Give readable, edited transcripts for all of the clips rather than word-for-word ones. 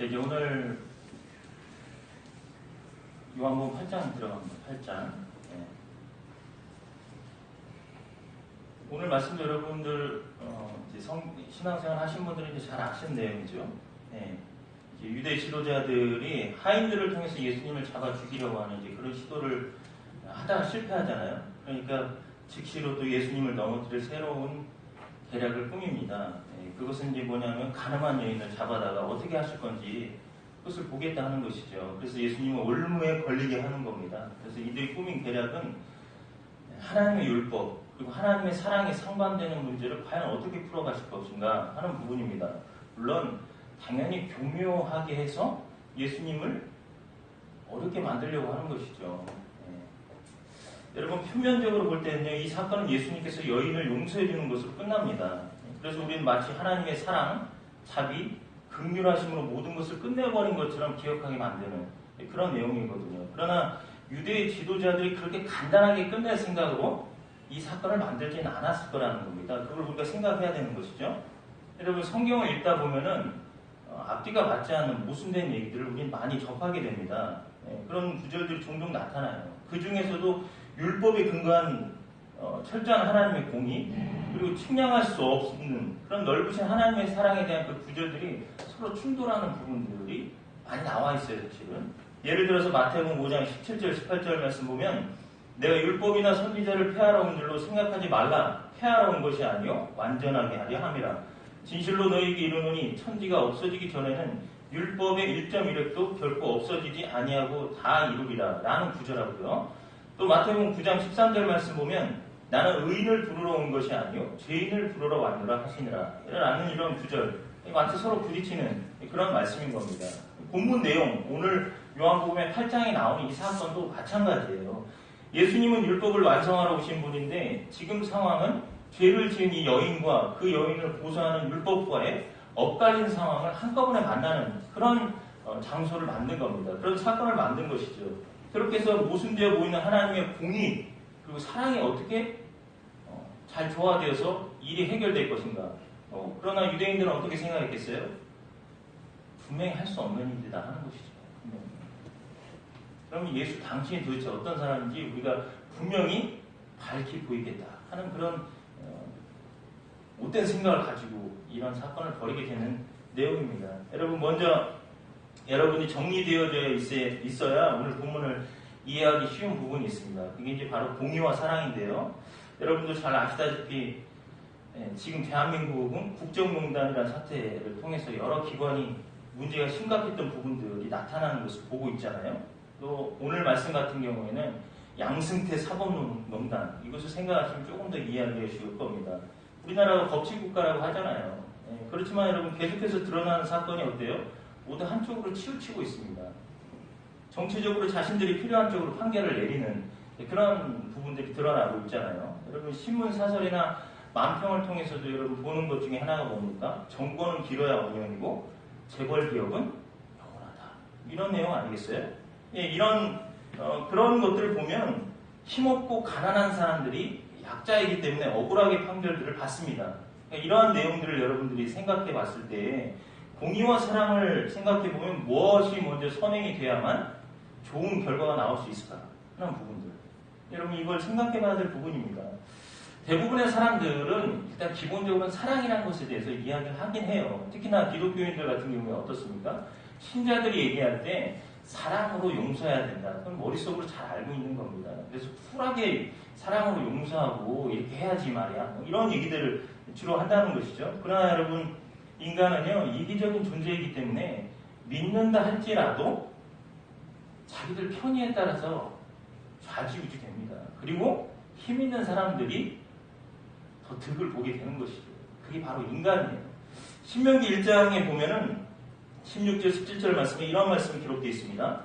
자, 이제 오늘 요한복음 8장 들어갑니다. 8장. 네. 오늘 말씀도 여러분들 이제 신앙생활 하신 분들은 이제 잘 아시는 내용이죠. 네. 이제 유대 지도자들이 하인들을 통해서 예수님을 잡아 죽이려고 하는 이제 그런 시도를 하다가 실패하잖아요. 그러니까 즉시로 또 예수님을 넘어뜨릴 새로운 계략을 꾸밉니다. 네. 그것은 이제 뭐냐면 가늠한 여인을 잡아다가 어떻게 하실 건지 그것을 보겠다 하는 것이죠. 그래서 예수님은 올무에 걸리게 하는 겁니다. 그래서 이들이 꾸민 계략은 하나님의 율법 그리고 하나님의 사랑에 상반되는 문제를 과연 어떻게 풀어가실 것인가 하는 부분입니다. 물론 당연히 교묘하게 해서 예수님을 어렵게 만들려고 하는 것이죠. 네. 여러분 표면적으로 볼 때는요, 이 사건은 예수님께서 여인을 용서해 주는 것으로 끝납니다. 그래서 우리는 마치 하나님의 사랑, 자비, 긍휼하심으로 모든 것을 끝내버린 것처럼 기억하게 만드는 그런 내용이거든요. 그러나 유대의 지도자들이 그렇게 간단하게 끝낼 생각으로 이 사건을 만들지는 않았을 거라는 겁니다. 그걸 우리가 생각해야 되는 것이죠. 여러분 성경을 읽다 보면은 앞뒤가 맞지 않는 모순된 얘기들을 우리는 많이 접하게 됩니다. 그런 구절들이 종종 나타나요. 그 중에서도 율법에 근거한 철저한 하나님의 공의 그리고 측량할 수 없는 그런 넓으신 하나님의 사랑에 대한 그 구절들이 서로 충돌하는 부분들이 많이 나와 있어요. 사실은 예를 들어서 마태복음 5장 17절 18절 말씀 보면 내가 율법이나 선지자를 폐하러 온 줄로 생각하지 말라. 폐하러 온 것이 아니요 완전하게 하려 함이라. 진실로 너희에게 이르노니 천지가 없어지기 전에는 율법의 1.1획도 결코 없어지지 아니하고 다 이루리라 라는 구절하고요. 또 마태복음 9장 13절 말씀 보면 나는 의인을 부르러 온 것이 아니요 죄인을 부르러 왔노라 하시니라 라는 이런 구절 마치 서로 부딪히는 그런 말씀인 겁니다. 본문 내용 오늘 요한복음의 8장에 나오는 이 사건도 마찬가지예요. 예수님은 율법을 완성하러 오신 분인데 지금 상황은 죄를 지은 이 여인과 그 여인을 고소하는 율법과의 엇갈린 상황을 한꺼번에 만나는 그런 장소를 만든 겁니다. 그런 사건을 만든 것이죠. 그렇게 해서 모순되어 보이는 하나님의 공의 그리고 사랑이 어떻게 잘 조화되어서 일이 해결될 것인가. 그러나 유대인들은 어떻게 생각했겠어요? 분명히 할 수 없는 일이다 하는 것이죠. 분명히. 그럼 예수 당신이 도대체 어떤 사람인지 우리가 분명히 밝히 보이겠다 하는 그런 못된 생각을 가지고 이런 사건을 벌이게 되는 내용입니다. 여러분 먼저 여러분이 정리되어져 있어야 오늘 본문을 이해하기 쉬운 부분이 있습니다. 그게 이제 바로 공의와 사랑인데요. 여러분도 잘 아시다시피 지금 대한민국은 국정농단이라는 사태를 통해서 여러 기관이 문제가 심각했던 부분들이 나타나는 것을 보고 있잖아요. 또 오늘 말씀 같은 경우에는 양승태 사법농단 이것을 생각하시면 조금 더 이해하기가 쉬울 겁니다. 우리나라가 법치국가라고 하잖아요. 그렇지만 여러분 계속해서 드러나는 사건이 어때요? 모두 한쪽으로 치우치고 있습니다. 정치적으로 자신들이 필요한 쪽으로 판결을 내리는 그런 부분들이 드러나고 있잖아요. 여러분 신문 사설이나 만평을 통해서도 여러분 보는 것 중에 하나가 뭡니까? 정권은 길어야 5년이고 재벌 기업은 영원하다. 이런 내용 아니겠어요? 이런 그런 것들을 보면 힘없고 가난한 사람들이 약자이기 때문에 억울하게 판결들을 받습니다. 이러한 내용들을 여러분들이 생각해 봤을 때 공의와 사랑을 생각해 보면 무엇이 먼저 선행이 돼야만 좋은 결과가 나올 수 있을까 하는 부분들. 여러분 이걸 생각해 봐야 될 부분입니다. 대부분의 사람들은 일단 기본적으로 사랑이라는 것에 대해서 이야기를 하긴 해요. 특히나 기독교인들 같은 경우에 어떻습니까? 신자들이 얘기할 때 사랑으로 용서해야 된다. 그건 머릿속으로 잘 알고 있는 겁니다. 그래서 쿨하게 사랑으로 용서하고 이렇게 해야지 말이야. 이런 얘기들을 주로 한다는 것이죠. 그러나 여러분 인간은요 이기적인 존재이기 때문에 믿는다 할지라도 자기들 편의에 따라서 좌지우지 됩니다. 그리고 힘 있는 사람들이 더 득을 보게 되는 것이죠. 그게 바로 인간이에요. 신명기 1장에 보면은 16절 17절 말씀에 이런 말씀이 기록되어 있습니다.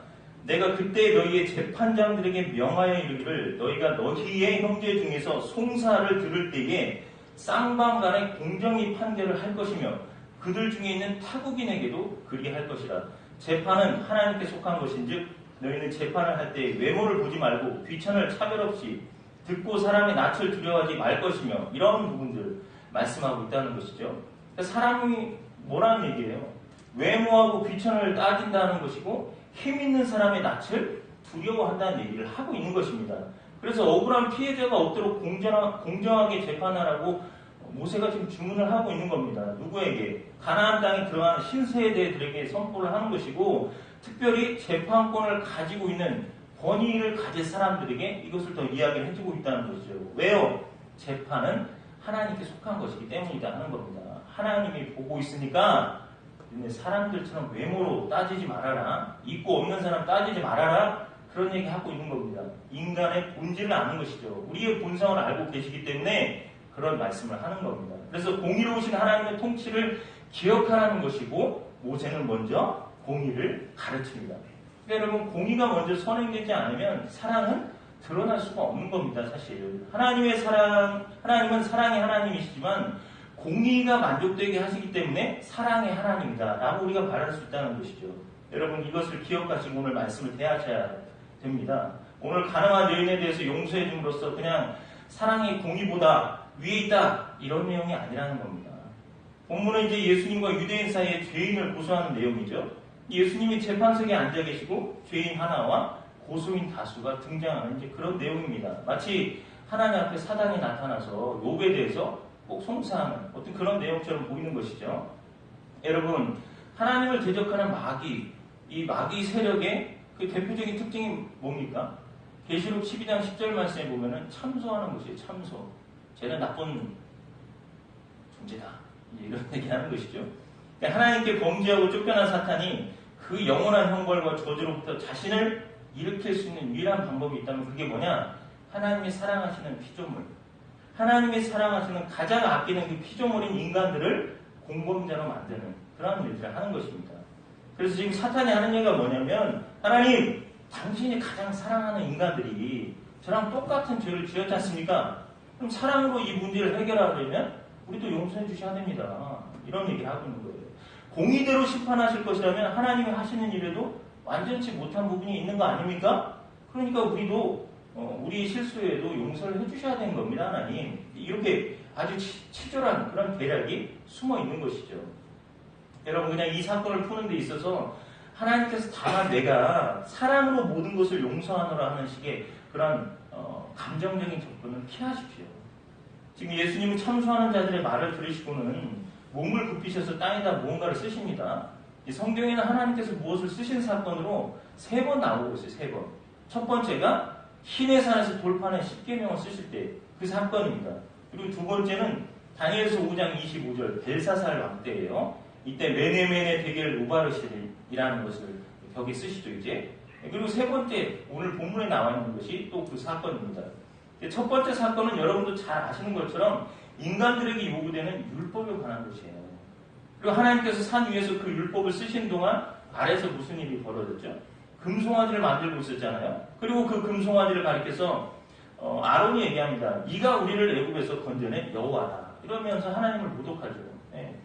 내가 그때 너희의 재판장들에게 명하여 이르기를 너희가 너희의 형제 중에서 송사를 들을 때에 쌍방간에 공정히 판결을 할 것이며 그들 중에 있는 타국인에게도 그리할 것이라. 재판은 하나님께 속한 것인즉 너희는 재판을 할 때 외모를 보지 말고 귀천을 차별 없이 듣고 사람의 낯을 두려워하지 말 것이며 이런 부분들 말씀하고 있다는 것이죠. 사람이 뭐라는 얘기예요? 외모하고 귀천을 따진다는 것이고 힘 있는 사람의 낯을 두려워한다는 얘기를 하고 있는 것입니다. 그래서 억울한 피해자가 없도록 공정하게 재판하라고 모세가 지금 주문을 하고 있는 겁니다. 누구에게? 가나안 땅에 들어가는 신세대들에게 선포를 하는 것이고 특별히 재판권을 가지고 있는 권위를 가진 사람들에게 이것을 더 이야기를 해주고 있다는 것이죠. 왜요? 재판은 하나님께 속한 것이기 때문이다 하는 겁니다. 하나님이 보고 있으니까 사람들처럼 외모로 따지지 말아라. 있고 없는 사람 따지지 말아라. 그런 얘기 하고 있는 겁니다. 인간의 본질을 아는 것이죠. 우리의 본성을 알고 계시기 때문에 그런 말씀을 하는 겁니다. 그래서 공의로우신 하나님의 통치를 기억하라는 것이고 모세는 먼저 공의를 가르칩니다. 그러니까 여러분 공의가 먼저 선행되지 않으면 사랑은 드러날 수가 없는 겁니다. 사실 하나님은 사랑의 하나님이시지만 공의가 만족되게 하시기 때문에 사랑의 하나님이다 라고 우리가 말할 수 있다는 것이죠. 여러분 이것을 기억하시고 오늘 말씀을 대하셔야 됩니다. 오늘 가늠한 여인에 대해서 용서해 줌으로써 그냥 사랑이 공의보다 위에 있다 이런 내용이 아니라는 겁니다. 본문은 이제 예수님과 유대인 사이에 죄인을 고소하는 내용이죠. 예수님이 재판석에 앉아 계시고 죄인 하나와 고소인 다수가 등장하는 이제 그런 내용입니다. 마치 하나님 앞에 사단이 나타나서 욥에 대해서 꼭 송사하는 어떤 그런 내용처럼 보이는 것이죠. 여러분 하나님을 대적하는 마귀, 이 마귀 세력의 그 대표적인 특징이 뭡니까? 계시록 12장 10절 말씀에 보면은 참소하는 것이에요. 참소. 쟤는 나쁜 존재다. 이런 얘기하는 것이죠. 그러니까 하나님께 범죄하고 쫓겨난 사탄이 그 영원한 형벌과 저주로부터 자신을 일으킬 수 있는 유일한 방법이 있다면 그게 뭐냐? 하나님이 사랑하시는 피조물. 하나님이 사랑하시는 가장 아끼는 그 피조물인 인간들을 공범자로 만드는 그런 일들을 하는 것입니다. 그래서 지금 사탄이 하는 얘기가 뭐냐면 하나님, 당신이 가장 사랑하는 인간들이 저랑 똑같은 죄를 지었지 않습니까? 그럼 사랑으로 이 문제를 해결하려면 우리도 용서해 주셔야 됩니다. 이런 얘기를 하고 있는 거예요. 공의대로 심판하실 것이라면 하나님이 하시는 일에도 완전치 못한 부분이 있는 거 아닙니까? 그러니까 우리도 우리 실수에도 용서를 해주셔야 되는 겁니다. 하나님. 이렇게 아주 치졸한 그런 계략이 숨어 있는 것이죠. 여러분 그냥 이 사건을 푸는 데 있어서 하나님께서 다만 내가 사랑으로 모든 것을 용서하노라 하는 식의 그런 감정적인 접근을 피하십시오. 지금 예수님은 참소하는 자들의 말을 들으시고는 몸을 굽히셔서 땅에다 무언가를 쓰십니다. 이 성경에는 하나님께서 무엇을 쓰신 사건으로 3번 나오고 있어요. 3번. 첫 번째가 시내산에서 돌판에 십계명을 쓰실 때 그 사건입니다. 그리고 두 번째는 다니엘서 5장 25절 벨사살 왕 때예요. 이때 메네메네 데겔 우바르실이라는 것을 벽에 쓰시죠 이제. 그리고 세 번째 오늘 본문에 나와 있는 것이 또 그 사건입니다. 첫 번째 사건은 여러분도 잘 아시는 것처럼 인간들에게 요구되는 율법에 관한 것이에요. 그리고 하나님께서 산 위에서 그 율법을 쓰신 동안 아래에서 무슨 일이 벌어졌죠? 금송아지를 만들고 있었잖아요. 그리고 그 금송아지를 가리켜서 아론이 얘기합니다. 네가 우리를 애굽에서 건져낸 여호와다. 이러면서 하나님을 모독하죠. 네.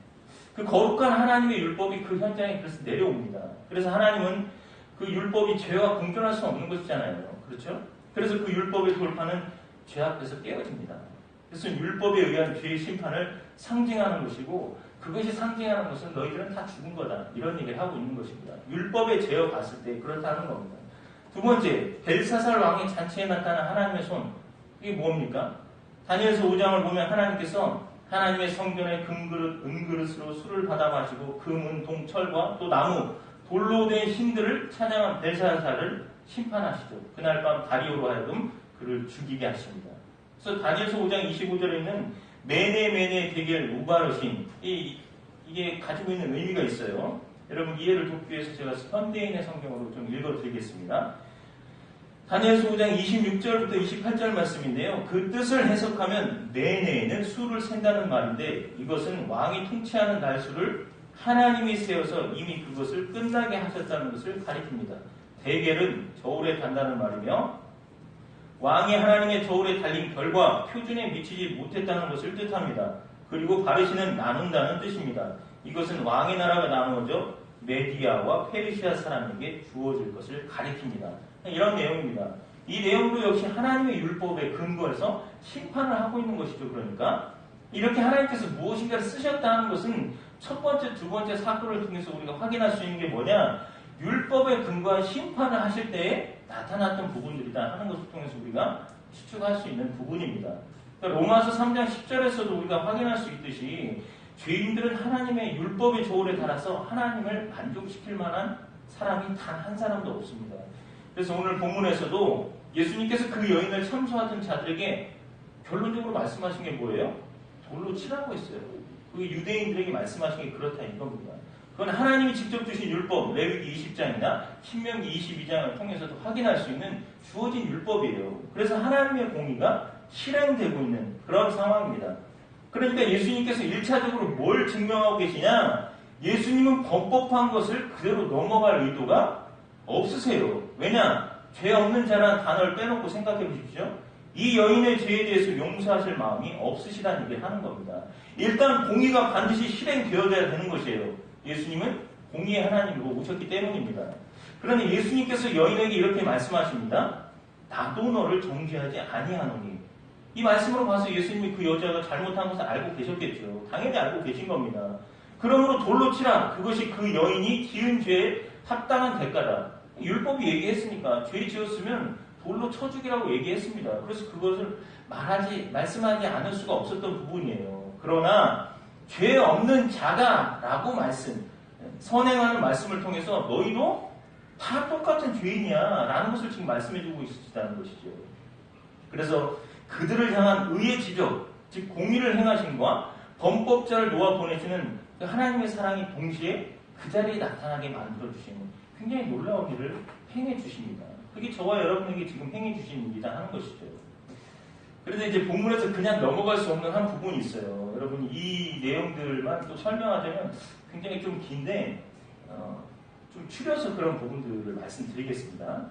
그 거룩한 하나님의 율법이 그 현장에 그래서 내려옵니다. 그래서 하나님은 그 율법이 죄와 공존할 수 없는 것이잖아요. 그렇죠? 그래서 그 율법의 돌파는 죄 앞에서 깨어집니다. 그래서 율법에 의한 죄의 심판을 상징하는 것이고 그것이 상징하는 것은 너희들은 다 죽은 거다. 이런 얘기를 하고 있는 것입니다. 율법에 죄어 봤을 때 그렇다는 겁니다. 두 번째, 벨사살 왕의 잔치에 나타난 하나님의 손. 이게 뭡니까? 다니엘서 5장을 보면 하나님께서 하나님의 성전의 금그릇, 은그릇으로 술을 받아 마시고 금, 은, 동, 철과 또 나무, 돌로 된 신들을 찬양한 벨사살을 심판하시죠. 그날 밤 다리오로 하여금 그를 죽이게 하십니다. 그래서 다니엘서 5장 25절에 있는 메네메네 데겔 우바르신 이게 가지고 있는 의미가 있어요. 여러분 이해를 돕기 위해서 제가 현대인의 성경으로 좀 읽어드리겠습니다. 다니엘서 5장 26절부터 28절 말씀인데요. 그 뜻을 해석하면 메네는 수를 센다는 말인데 이것은 왕이 통치하는 날수를 하나님이 세워서 이미 그것을 끝나게 하셨다는 것을 가리킵니다. 데겔은 저울에 단다는 말이며 왕이 하나님의 저울에 달린 결과 표준에 미치지 못했다는 것을 뜻합니다. 그리고 바르시는 나눈다는 뜻입니다. 이것은 왕의 나라가 나누어져 메디아와 페르시아 사람에게 주어질 것을 가리킵니다. 이런 내용입니다. 이 내용도 역시 하나님의 율법에 근거해서 심판을 하고 있는 것이죠. 그러니까 이렇게 하나님께서 무엇인가를 쓰셨다는 것은 첫 번째, 두 번째 사건을 통해서 우리가 확인할 수 있는 게 뭐냐? 율법에 근거한 심판을 하실 때에 나타났던 부분들이다 하는 것을 통해서 우리가 추측할 수 있는 부분입니다. 그러니까 로마서 3장 10절에서도 우리가 확인할 수 있듯이 죄인들은 하나님의 율법의 조언에 따라서 하나님을 만족시킬 만한 사람이 단 한 사람도 없습니다. 그래서 오늘 본문에서도 예수님께서 그 여인을 참소하던 자들에게 결론적으로 말씀하신 게 뭐예요? 돌로 치라고 했어요. 그 유대인들에게 말씀하신 게 그렇다 이겁니다. 그건 하나님이 직접 주신 율법, 레위기 20장이나 신명기 22장을 통해서도 확인할 수 있는 주어진 율법이에요. 그래서 하나님의 공의가 실행되고 있는 그런 상황입니다. 그러니까 예수님께서 1차적으로 뭘 증명하고 계시냐? 예수님은 범법한 것을 그대로 넘어갈 의도가 없으세요. 왜냐? 죄 없는 자라는 단어를 빼놓고 생각해 보십시오. 이 여인의 죄에 대해서 용서하실 마음이 없으시다는 얘기를 하는 겁니다. 일단 공의가 반드시 실행되어야 되는 것이에요. 예수님은 공의의 하나님으로 오셨기 때문입니다. 그러나 예수님께서 여인에게 이렇게 말씀하십니다. 나도 너를 정죄하지 아니하노니. 이 말씀으로 봐서 예수님이 그 여자가 잘못한 것을 알고 계셨겠죠. 당연히 알고 계신 겁니다. 그러므로 돌로 치라. 그것이 그 여인이 지은 죄에 합당한 대가다. 율법이 얘기했으니까 죄 지었으면 돌로 쳐 죽이라고 얘기했습니다. 그래서 그것을 말씀하지 않을 수가 없었던 부분이에요. 그러나 죄 없는 자다라고 선행하는 말씀을 통해서 너희도 다 똑같은 죄인이야 라는 것을 지금 말씀해주고 있으시다는 것이죠. 그래서 그들을 향한 의의 지적, 즉 공의를 행하심과 범법자를 놓아 보내시는 그 하나님의 사랑이 동시에 그 자리에 나타나게 만들어주시는 굉장히 놀라운 일을 행해주십니다. 그게 저와 여러분에게 지금 행해주신 일이다 하는 것이죠. 그래서 이제 본문에서 그냥 넘어갈 수 없는 한 부분이 있어요. 여러분 이 내용들만 또 설명하자면 굉장히 좀 긴데 좀 추려서 그런 부분들을 말씀드리겠습니다.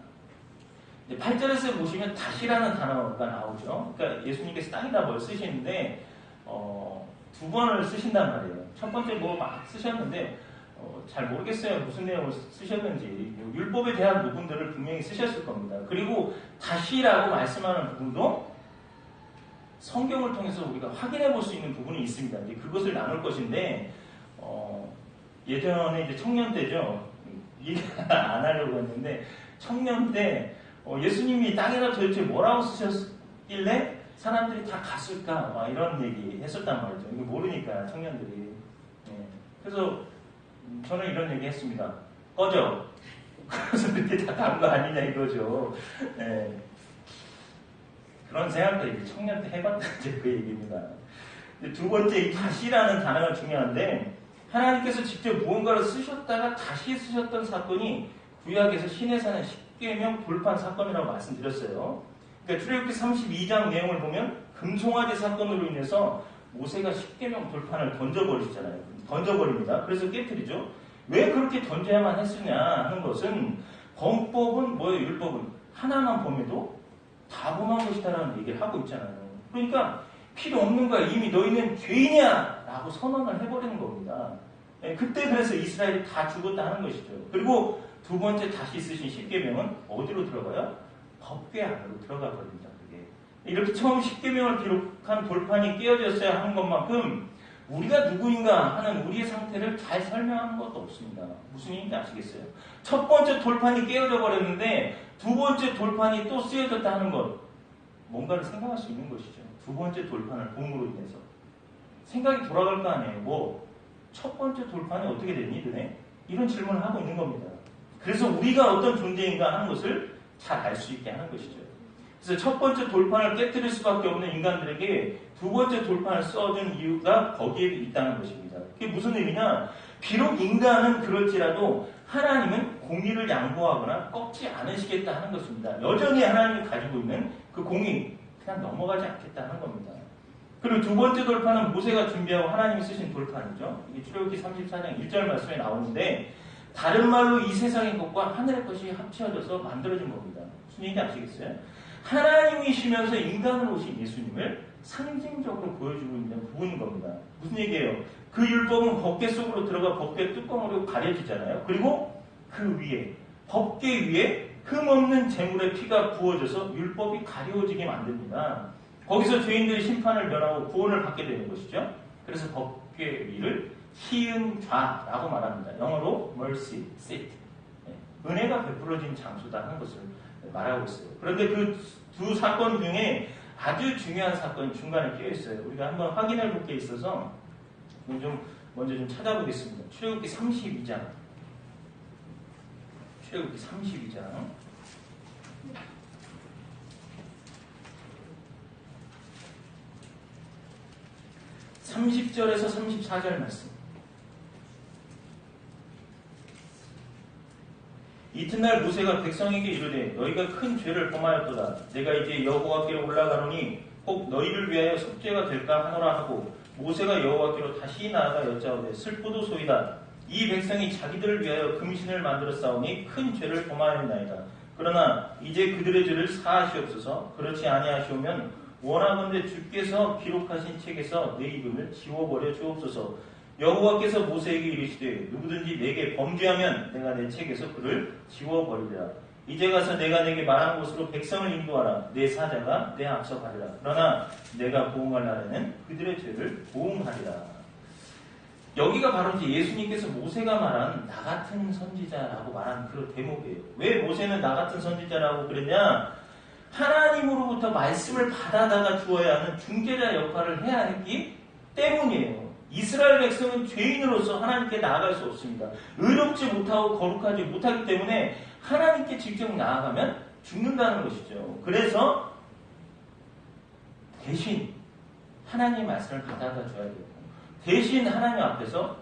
8절에서 보시면 다시라는 단어가 나오죠. 그러니까 예수님께서 땅에다 뭘 쓰시는데 두 번을 쓰신단 말이에요. 첫 번째 뭐 막 쓰셨는데 잘 모르겠어요. 무슨 내용을 쓰셨는지. 율법에 대한 부분들을 분명히 쓰셨을 겁니다. 그리고 다시라고 말씀하는 부분도 성경을 통해서 우리가 확인해 볼 수 있는 부분이 있습니다. 이제 그것을 나눌 것인데 예전에 이제 청년 때죠. 얘기 안 하려고 했는데 청년 때 예수님이 땅에다 도대체 뭐라고 쓰셨길래 사람들이 다 갔을까? 막 이런 얘기 했었단 말이죠. 이거 모르니까 청년들이. 그래서 저는 이런 얘기 했습니다. 꺼져. 그래서 그렇게 다 간 거 아니냐 이거죠. 그런 생각도 이제 청년 때 해봤던 그 얘기입니다. 두 번째, 이 다시라는 단어가 중요한데 하나님께서 직접 무언가를 쓰셨다가 다시 쓰셨던 사건이 구약에서 신의 산의 십계명 돌판 사건이라고 말씀드렸어요. 그러니까 출애굽기 32장 내용을 보면 금송아지 사건으로 인해서 모세가 십계명 돌판을 던져버립니다. 그래서 깨뜨리죠. 왜 그렇게 던져야만 했으냐 하는 것은 범법은 뭐예요? 율법은 하나만 범해도 다 범한 것이다라는 얘기를 하고 있잖아요. 그러니까 필요 없는 거야. 이미 너희는 죄인이야 라고 선언을 해버리는 겁니다. 그때 그래서 이스라엘이 다 죽었다 하는 것이죠. 그리고 두 번째 다시 쓰신 십계명은 어디로 들어가요? 법궤 안으로 들어가 버립니다. 그게. 이렇게 처음 십계명을 기록한 돌판이 깨어졌어야 하는 것만큼 우리가 누구인가 하는 우리의 상태를 잘 설명하는 것도 없습니다. 무슨 얘기인지 아시겠어요? 첫 번째 돌판이 깨어져 버렸는데 두 번째 돌판이 또 쓰여졌다 하는 것, 뭔가를 생각할 수 있는 것이죠. 두 번째 돌판을 봄으로 인해서 생각이 돌아갈 거 아니에요. 첫 번째 돌판이 어떻게 됐니 너네? 이런 질문을 하고 있는 겁니다. 그래서 우리가 어떤 존재인가 하는 것을 잘 알 수 있게 하는 것이죠. 그래서 첫 번째 돌판을 깨뜨릴 수밖에 없는 인간들에게 두 번째 돌판을 써준 이유가 거기에 있다는 것입니다. 그게 무슨 의미냐? 비록 인간은 그럴지라도 하나님은 공의를 양보하거나 꺾지 않으시겠다 하는 것입니다. 여전히 하나님이 가지고 있는 그 공의, 그냥 넘어가지 않겠다 하는 겁니다. 그리고 두 번째 돌판은 모세가 준비하고 하나님이 쓰신 돌판이죠. 이게 출애굽기 34장 1절 말씀에 나오는데 다른 말로 이 세상의 것과 하늘의 것이 합쳐져서 만들어진 겁니다. 무슨 얘기인지 아시겠어요? 하나님이시면서 인간으로 오신 예수님을 상징적으로 보여주고 있는 부분인 겁니다. 무슨 얘기예요? 그 율법은 법궤 속으로 들어가 법궤 뚜껑으로 가려지잖아요. 그리고 그 위에, 법궤 위에 흠없는 제물의 피가 부어져서 율법이 가려지게 만듭니다. 거기서 죄인들이 심판을 면하고 구원을 받게 되는 것이죠. 그래서 법궤 위를 시은좌라고 말합니다. 영어로 mercy seat. 은혜가 베풀어진 장소다 하는 것을 말하고 있어요. 그런데 그 두 사건 중에 아주 중요한 사건이 중간에 끼어 있어요. 우리가 한번 확인해 볼 게 있어서 먼저 좀 찾아보겠습니다. 출애굽기 32장. 출애굽기 32장. 30절에서 34절 말씀. 이튿날 모세가 백성에게 이르되 너희가 큰 죄를 범하였도다. 내가 이제 여호와께로 올라가노니 혹 너희를 위하여 속죄가 될까 하노라 하고 모세가 여호와께로 다시 나아가 여짜오되 슬프도소이다. 이 백성이 자기들을 위하여 금신을 만들어 싸우니 큰 죄를 범하였나이다. 그러나 이제 그들의 죄를 사하시옵소서. 그렇지 아니하시오면 원하건대 주께서 기록하신 책에서 내 이름을 지워버려 주옵소서. 여호와께서 모세에게 이르시되 누구든지 내게 범죄하면 내가 내 책에서 그를 지워버리리라. 이제 가서 내가 내게 말한 곳으로 백성을 인도하라. 내 사자가 내 앞서 가리라. 그러나 내가 보응할 날에는 그들의 죄를 보응하리라. 여기가 바로 이제 예수님께서 모세가 말한 나 같은 선지자라고 말한 그런 대목이에요. 왜 모세는 나 같은 선지자라고 그랬냐? 하나님으로부터 말씀을 받아다가 주어야 하는 중재자 역할을 해야 했기 때문이에요. 이스라엘 백성은 죄인으로서 하나님께 나아갈 수 없습니다. 의롭지 못하고 거룩하지 못하기 때문에 하나님께 직접 나아가면 죽는다는 것이죠. 그래서 대신 하나님의 말씀을 받아다 줘야 되고 대신 하나님 앞에서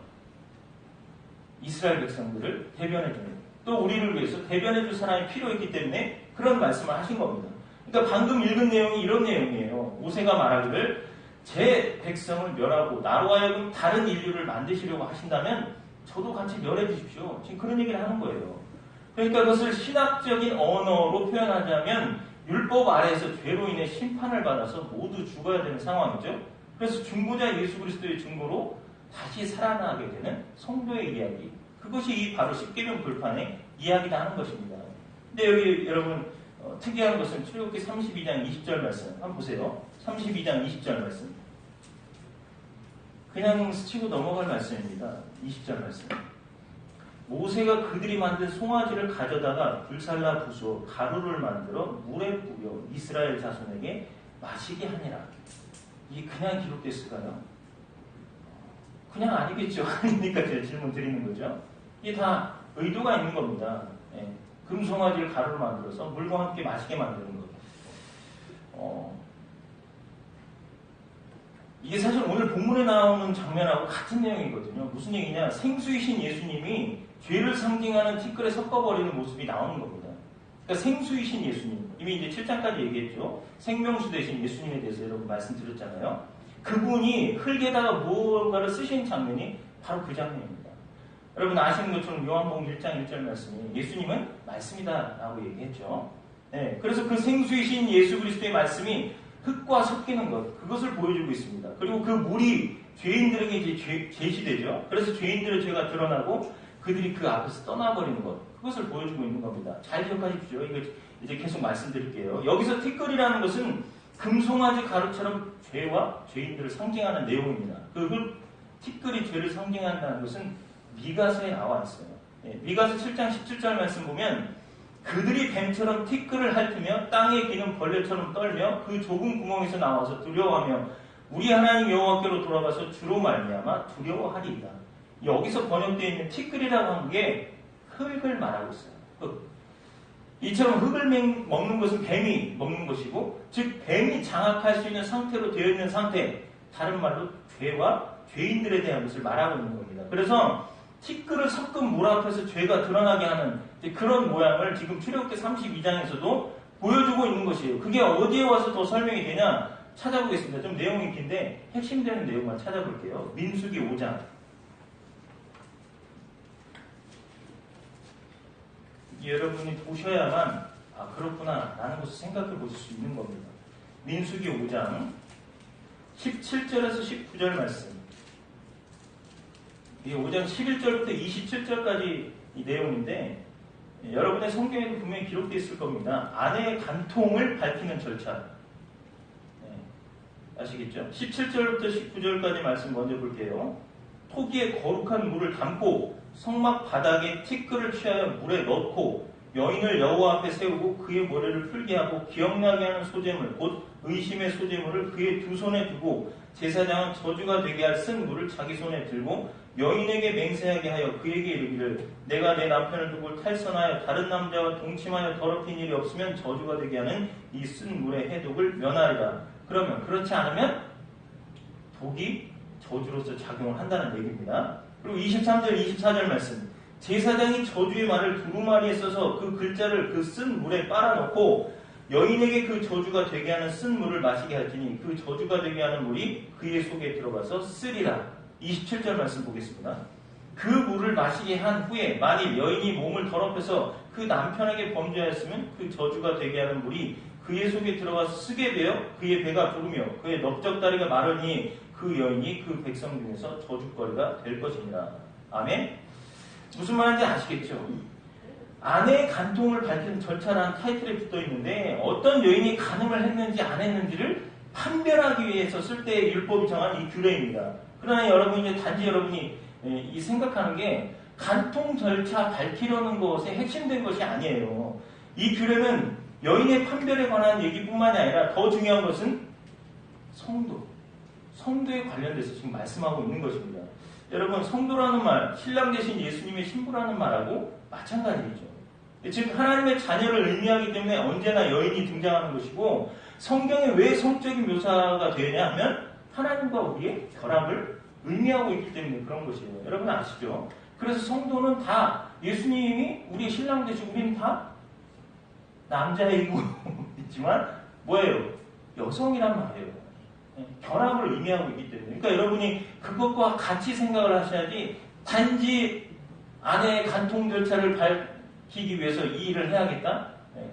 이스라엘 백성들을 대변해 주는 또 우리를 위해서 대변해 줄 사람이 필요했기 때문에 그런 말씀을 하신 겁니다. 그러니까 방금 읽은 내용이 이런 내용이에요. 모세가 말하기를 제 백성을 멸하고 나로 하여금 다른 인류를 만드시려고 하신다면 저도 같이 멸해 주십시오. 지금 그런 얘기를 하는 거예요. 그러니까 그것을 신학적인 언어로 표현하자면 율법 아래에서 죄로 인해 심판을 받아서 모두 죽어야 되는 상황이죠. 그래서 중보자 예수 그리스도의 증거로 다시 살아나게 되는 성도의 이야기. 그것이 이 바로 십계명 불판의 이야기다 하는 것입니다. 근데 여기 여러분 특이한 것은 출애굽기 32장 20절 말씀 한번 보세요. 32장 20절 말씀. 그냥 스치고 넘어갈 말씀입니다. 20절 말씀. 모세가 그들이 만든 송아지를 가져다가 불살라 부수어 가루를 만들어 물에 뿌려 이스라엘 자손에게 마시게 하니라. 이게 그냥 기록됐을까요? 그냥 아니겠죠. 아니니까 제가 질문 드리는 거죠. 이게 다 의도가 있는 겁니다. 예. 금송아지를 가루로 만들어서 물과 함께 마시게 만드는 것. 이게 사실 오늘 본문에 나오는 장면하고 같은 내용이거든요. 무슨 얘기냐? 생수이신 예수님이 죄를 상징하는 티끌에 섞어버리는 모습이 나오는 겁니다. 그러니까 생수이신 예수님, 이미 이제 7장까지 얘기했죠. 생명수 대신 예수님에 대해서 여러분 말씀드렸잖아요. 그분이 흙에다가 무언가를 쓰신 장면이 바로 그 장면입니다. 여러분 아시는 것처럼 요한복음 1장 1절 말씀이 예수님은 말씀이다 라고 얘기했죠. 네, 그래서 그 생수이신 예수 그리스도의 말씀이 흙과 섞이는 것, 그것을 보여주고 있습니다. 그리고 그 물이 죄인들에게 이제 제시되죠. 그래서 죄인들의 죄가 드러나고 그들이 그 앞에서 떠나버리는 것, 그것을 보여주고 있는 겁니다. 잘 기억하십시오. 이거 이제 계속 말씀드릴게요. 여기서 티끌이라는 것은 금송아지 가루처럼 죄와 죄인들을 상징하는 내용입니다. 그 티끌이 죄를 상징한다는 것은 미가서에 나와 있어요. 네, 미가서 7장 17절 말씀 보면 그들이 뱀처럼 티끌을 핥으며 땅에 기는 벌레처럼 떨며 그 좁은 구멍에서 나와서 두려워하며 우리 하나님 여호와께로 돌아가서 주로 말미암아 두려워하리이다. 여기서 번역되어 있는 티끌이라고 하는 게 흙을 말하고 있어요. 흙. 이처럼 흙을 먹는 것은 뱀이 먹는 것이고 즉 뱀이 장악할 수 있는 상태로 되어 있는 상태, 다른 말로 죄와 죄인들에 대한 것을 말하고 있는 겁니다. 그래서 티끌을 섞은 물 앞에서 죄가 드러나게 하는 그런 모양을 지금 출애굽기 32장에서도 보여주고 있는 것이에요. 그게 어디에 와서 더 설명이 되냐 찾아보겠습니다. 좀 내용이 긴데 핵심되는 내용만 찾아볼게요. 민수기 5장. 여러분이 보셔야만 그렇구나 라는 것을 생각해 보실 수 있는 겁니다. 민수기 5장 17절에서 19절 말씀. 이 5장 11절부터 27절까지 이 내용인데 여러분의 성경에도 분명히 기록되어 있을 겁니다. 아내의 간통을 밝히는 절차. 아시겠죠? 17절부터 19절까지 말씀 먼저 볼게요. 토기에 거룩한 물을 담고 성막 바닥에 티끌을 취하여 물에 넣고 여인을 여호와 앞에 세우고 그의 머리를 풀게 하고 기억나게 하는 소재물 곧 의심의 소재물을 그의 두 손에 두고 제사장은 저주가 되게 할 쓴 물을 자기 손에 들고 여인에게 맹세하게 하여 그에게 이르기를 내가 내 남편을 두고 탈선하여 다른 남자와 동침하여 더럽힌 일이 없으면 저주가 되게 하는 이 쓴 물의 해독을 면하리라. 그러면 그렇지 않으면 독이 저주로서 작용을 한다는 얘기입니다. 그리고 23절 24절 말씀 제사장이 저주의 말을 두루마리에 써서 그 글자를 그 쓴 물에 빨아넣고 여인에게 그 저주가 되게 하는 쓴 물을 마시게 할지니 그 저주가 되게 하는 물이 그의 속에 들어가서 쓰리라. 27절 말씀 보겠습니다. 그 물을 마시게 한 후에 만일 여인이 몸을 더럽혀서 그 남편에게 범죄하였으면 그 저주가 되게 하는 물이 그의 속에 들어가서 쓰게 되어 그의 배가 부르며 그의 넓적다리가 마르니 그 여인이 그 백성 중에서 저주거리가 될 것이니라. 아멘. 무슨 말인지 아시겠죠? 아내의 간통을 밝히는 절차라는 타이틀에 붙어 있는데 어떤 여인이 간음을 했는지 안 했는지를 판별하기 위해서 쓸 때의 율법이 정한 이 규례입니다. 그러나 여러분이 단지 여러분이 이 생각하는 게 간통 절차 밝히려는 것에 핵심된 것이 아니에요. 이 규례는 여인의 판별에 관한 얘기뿐만이 아니라 더 중요한 것은 성도에 관련돼서 지금 말씀하고 있는 것입니다. 여러분 성도라는 말, 신랑 되신 예수님의 신부라는 말하고 마찬가지이죠. 즉 하나님의 자녀를 의미하기 때문에 언제나 여인이 등장하는 것이고 성경에 왜 성적인 묘사가 되냐 하면 하나님과 우리의 결합을 의미하고 있기 때문에 그런 것이에요. 여러분 아시죠? 그래서 성도는 다 예수님이 우리의 신랑 되시고 우리는 다 남자이고 있지만 뭐예요? 여성이란 말이에요. 결합을 의미하고 있기 때문에. 그러니까 여러분이 그것과 같이 생각을 하셔야지 단지 아내의 간통 절차를 밝히기 위해서 이 일을 해야겠다?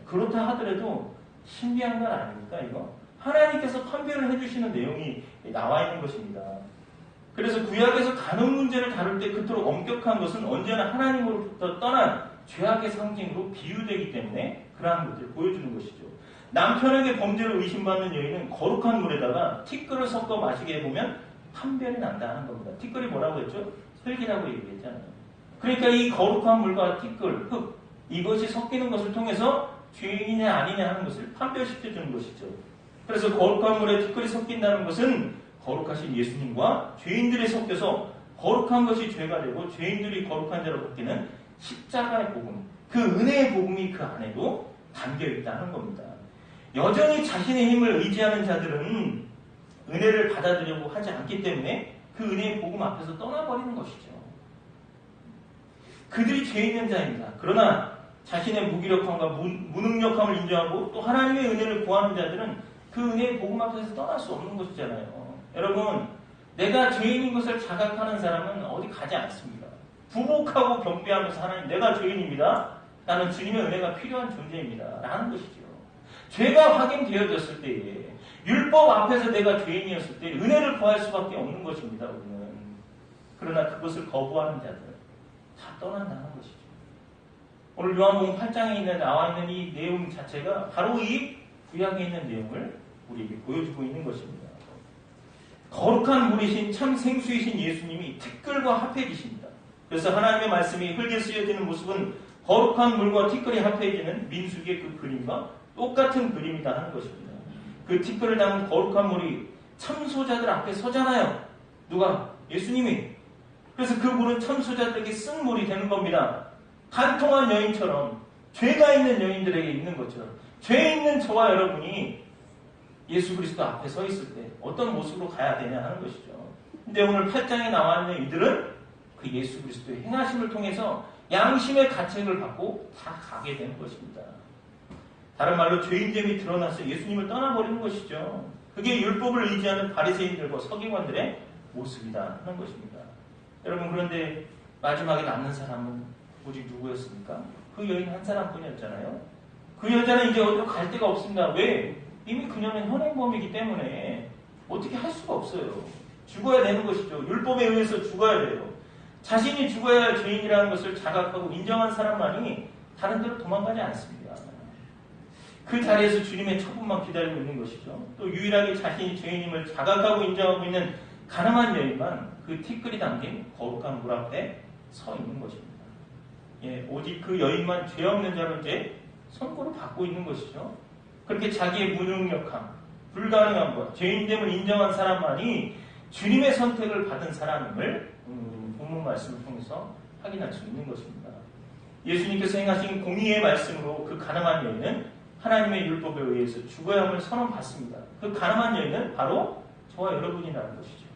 그렇다 하더라도 신비한 건 아닙니까 이거? 하나님께서 판별을 해주시는 내용이 나와 있는 것입니다. 그래서 구약에서 간음 문제를 다룰 때 그토록 엄격한 것은 언제나 하나님으로부터 떠난 죄악의 상징으로 비유되기 때문에 그러한 것들을 보여주는 것이죠. 남편에게 범죄를 의심받는 여인은 거룩한 물에다가 티끌을 섞어 마시게 해보면 판별이 난다 하는 겁니다. 티끌이 뭐라고 했죠? 흙이라고 얘기했잖아요. 그러니까 이 거룩한 물과 티끌, 흙 이것이 섞이는 것을 통해서 죄인이냐 아니냐 하는 것을 판별시켜주는 것이죠. 그래서 거룩한 물에 티끌이 섞인다는 것은 거룩하신 예수님과 죄인들이 섞여서 거룩한 것이 죄가 되고 죄인들이 거룩한 자로 바뀌는 십자가의 복음, 그 은혜의 복음이 그 안에도 담겨있다는 겁니다. 여전히 자신의 힘을 의지하는 자들은 은혜를 받아들이려고 하지 않기 때문에 그 은혜의 복음 앞에서 떠나버리는 것이죠. 그들이 죄 있는 자입니다. 그러나 자신의 무기력함과 무능력함을 인정하고 또 하나님의 은혜를 구하는 자들은 그 은혜의 복음 앞에서 떠날 수 없는 것이잖아요. 여러분, 내가 죄인인 것을 자각하는 사람은 어디 가지 않습니다. 부복하고 경배하면서 하나님 내가 죄인입니다. 나는 주님의 은혜가 필요한 존재입니다. 라는 것이죠. 죄가 확인되어졌을 때에 율법 앞에서 내가 죄인이었을 때 은혜를 구할 수밖에 없는 것입니다. 우리는. 그러나 그것을 거부하는 자들 다 떠난다는 것이죠. 오늘 요한복음 8장에 나와 있는 이 내용 자체가 바로 이 구약에 있는 내용을 우리에게 보여주고 있는 것입니다. 거룩한 물이신 참 생수이신 예수님이 티끌과 합해지십니다. 그래서 하나님의 말씀이 흙에 쓰여지는 모습은 거룩한 물과 티끌이 합해지는 민수기의 그 그림과 똑같은 그림이다 하는 것입니다. 그 티끌을 담은 거룩한 물이 참소자들 앞에 서잖아요. 누가? 예수님이. 그래서 그 물은 참소자들에게 쓴 물이 되는 겁니다. 간통한 여인처럼 죄가 있는 여인들에게 있는 것처럼 죄 있는 저와 여러분이 예수 그리스도 앞에 서 있을 때 어떤 모습으로 가야 되냐 하는 것이죠. 근데 오늘 8장에 나와 있는 이들은 그 예수 그리스도의 행하심을 통해서 양심의 가책을 받고 다 가게 되는 것입니다. 다른 말로 죄인됨이 드러나서 예수님을 떠나버리는 것이죠. 그게 율법을 의지하는 바리새인들과 서기관들의 모습이다 하는 것입니다. 여러분 그런데 마지막에 남는 사람은 오직 누구였습니까? 그 여인 한 사람뿐이었잖아요. 그 여자는 이제 어디로 갈 데가 없습니다. 왜? 이미 그녀는 현행범이기 때문에 어떻게 할 수가 없어요. 죽어야 되는 것이죠. 율법에 의해서 죽어야 돼요. 자신이 죽어야 할 죄인이라는 것을 자각하고 인정한 사람만이 다른 데로 도망가지 않습니다. 그 자리에서 주님의 처분만 기다리고 있는 것이죠. 또 유일하게 자신이 죄인임을 자각하고 인정하고 있는 가늠한 여인만 그 티끌이 담긴 거룩한 물 앞에 서 있는 것입니다. 예, 오직 그 여인만 죄 없는 자로 이제 선고를 받고 있는 것이죠. 그렇게 자기의 무능력함, 불가능함과 죄인됨을 인정한 사람만이 주님의 선택을 받은 사람임을 본문 말씀을 통해서 확인할 수 있는 것입니다. 예수님께서 행하신 공의의 말씀으로 그 가늠한 여인은 하나님의 율법에 의해서 죽어야 함을 선언받습니다. 그 가늠한 여인은 바로 저와 여러분이라는 것이죠.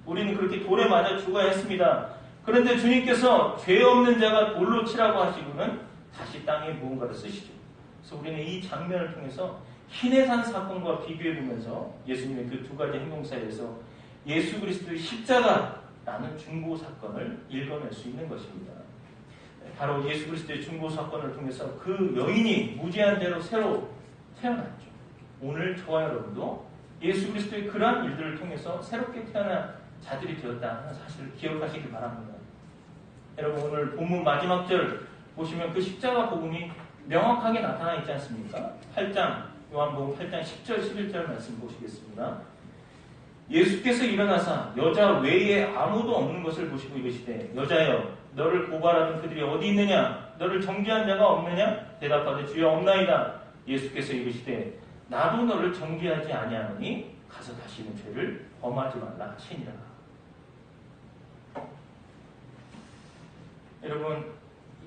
우리는 그렇게 돌에 맞아 죽어야 했습니다. 그런데 주님께서 죄 없는 자가 돌로 치라고 하시고는 다시 땅에 무언가를 쓰시죠. 그래서 우리는 이 장면을 통해서 희내산 사건과 비교해보면서 예수님의 그 두 가지 행동 사이에서 예수 그리스도의 십자가라는 중보 사건을 읽어낼 수 있는 것입니다. 바로 예수 그리스도의 중보 사건을 통해서 그 여인이 무죄한 죄로 새로 태어났죠. 오늘 저와 여러분도 예수 그리스도의 그러한 일들을 통해서 새롭게 태어난 자들이 되었다는 사실을 기억하시기 바랍니다. 여러분 오늘 본문 마지막 절 보시면 그 십자가 복음이 명확하게 나타나 있지 않습니까? 8장 요한복음 8장 10절 11절 말씀 보시겠습니다. 예수께서 일어나사 여자 외에 아무도 없는 것을 보시고 이르시되 여자여 너를 고발하는 그들이 어디 있느냐? 너를 정죄한 자가 없느냐? 대답하되 주여 없나이다. 예수께서 이르시되 나도 너를 정죄하지 아니하노니 가서 다시는 죄를 범하지 말라 하시니라. 여러분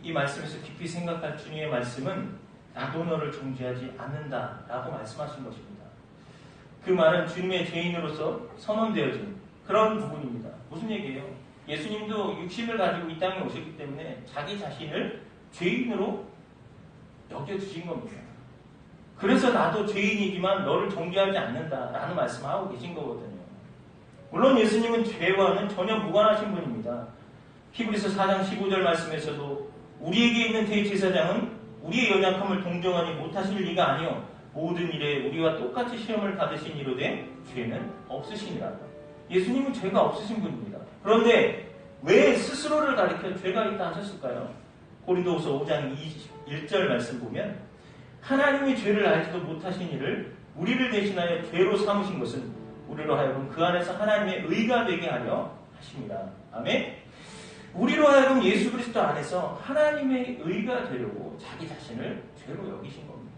이 말씀에서 깊이 생각할 주님의 말씀은 나도 너를 정죄하지 않는다라고 말씀하신 것입니다. 그 말은 주님의 죄인으로서 선언되어진 그런 부분입니다. 무슨 얘기예요? 예수님도 육신을 가지고 이 땅에 오셨기 때문에 자기 자신을 죄인으로 여겨주신 겁니다. 그래서 나도 죄인이지만 너를 정죄하지 않는다라는 말씀을 하고 계신 거거든요. 물론 예수님은 죄와는 전혀 무관하신 분입니다. 히브리서 4장 15절 말씀에서도 우리에게 있는 대제사장은 우리의 연약함을 동정하니 못하실 리가 아니요 모든 일에 우리와 똑같이 시험을 받으신 이로되 죄는 없으시니라. 예수님은 죄가 없으신 분입니다. 그런데 왜 스스로를 가리켜 죄가 있다 하셨을까요? 고린도후서 5장 21절 말씀 보면 하나님이 죄를 알지도 못하신 이를 우리를 대신하여 죄로 삼으신 것은 우리로 하여금 그 안에서 하나님의 의가 되게 하려 하십니다. 아멘. 우리로 하여금 예수 그리스도 안에서 하나님의 의가 되려고 자기 자신을 죄로 여기신 겁니다.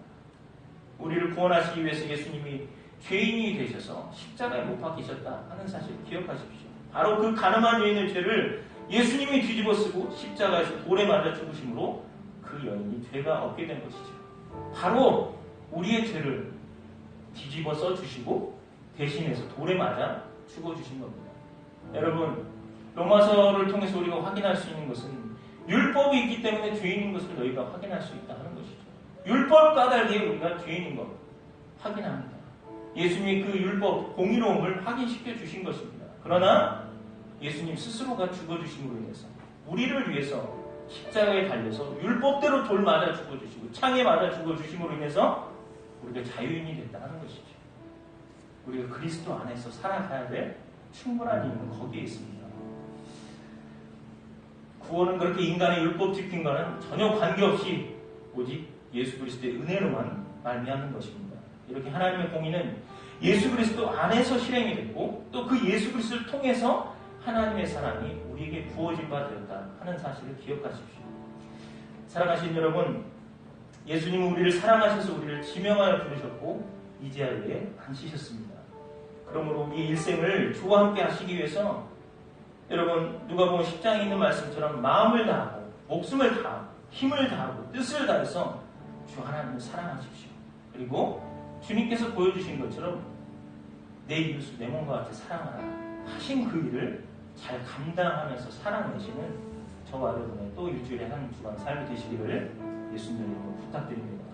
우리를 구원하시기 위해서 예수님이 죄인이 되셔서 십자가에 못 박히셨다 하는 사실 기억하십시오. 바로 그 가늠한 여인의 죄를 예수님이 뒤집어 쓰고 십자가에서 돌에 맞아 죽으심으로 그 여인이 죄가 없게 된 것이죠. 바로 우리의 죄를 뒤집어 써주시고 대신해서 돌에 맞아 죽어주신 겁니다. 여러분 로마서를 통해서 우리가 확인할 수 있는 것은 율법이 있기 때문에 죄인인 것을 너희가 확인할 수 있다 하는 것이죠. 율법 까닭에 우리가 죄인인 것 확인합니다. 예수님이 그 율법 공의로움을 확인시켜 주신 것입니다. 그러나 예수님 스스로가 죽어주심으로 인해서 우리를 위해서 십자가에 달려서 율법대로 돌 맞아 죽어주시고 창에 맞아 죽어주심으로 인해서 우리가 자유인이 됐다 하는 것이죠. 우리가 그리스도 안에서 살아가야 될 충분한 이유는 거기에 있습니다. 구원은 그렇게 인간의 율법 지킴과는 전혀 관계없이 오직 예수 그리스도의 은혜로만 말미암는 것입니다. 이렇게 하나님의 공의는 예수 그리스도 안에서 실행이 됐고 또 그 예수 그리스도를 통해서 하나님의 사랑이 우리에게 부어진 바 되었다 하는 사실을 기억하십시오. 사랑하신 여러분, 예수님은 우리를 사랑하셔서 우리를 지명하여 부르셨고 이 자리에 앉히셨습니다. 그러므로 우리의 일생을 주와 함께 하시기 위해서 여러분 누가복음 10장에 있는 말씀처럼 마음을 다하고 목숨을 다하고 힘을 다하고 뜻을 다해서 주 하나님을 사랑하십시오. 그리고 주님께서 보여주신 것처럼 내 이웃을 내 몸과 같이 사랑하라 하신 그 일을 잘 감당하면서 살아내시는 저와 여러분의 또 일주일에 한 주간 삶이 되시기를 예수님 이름으로 부탁드립니다.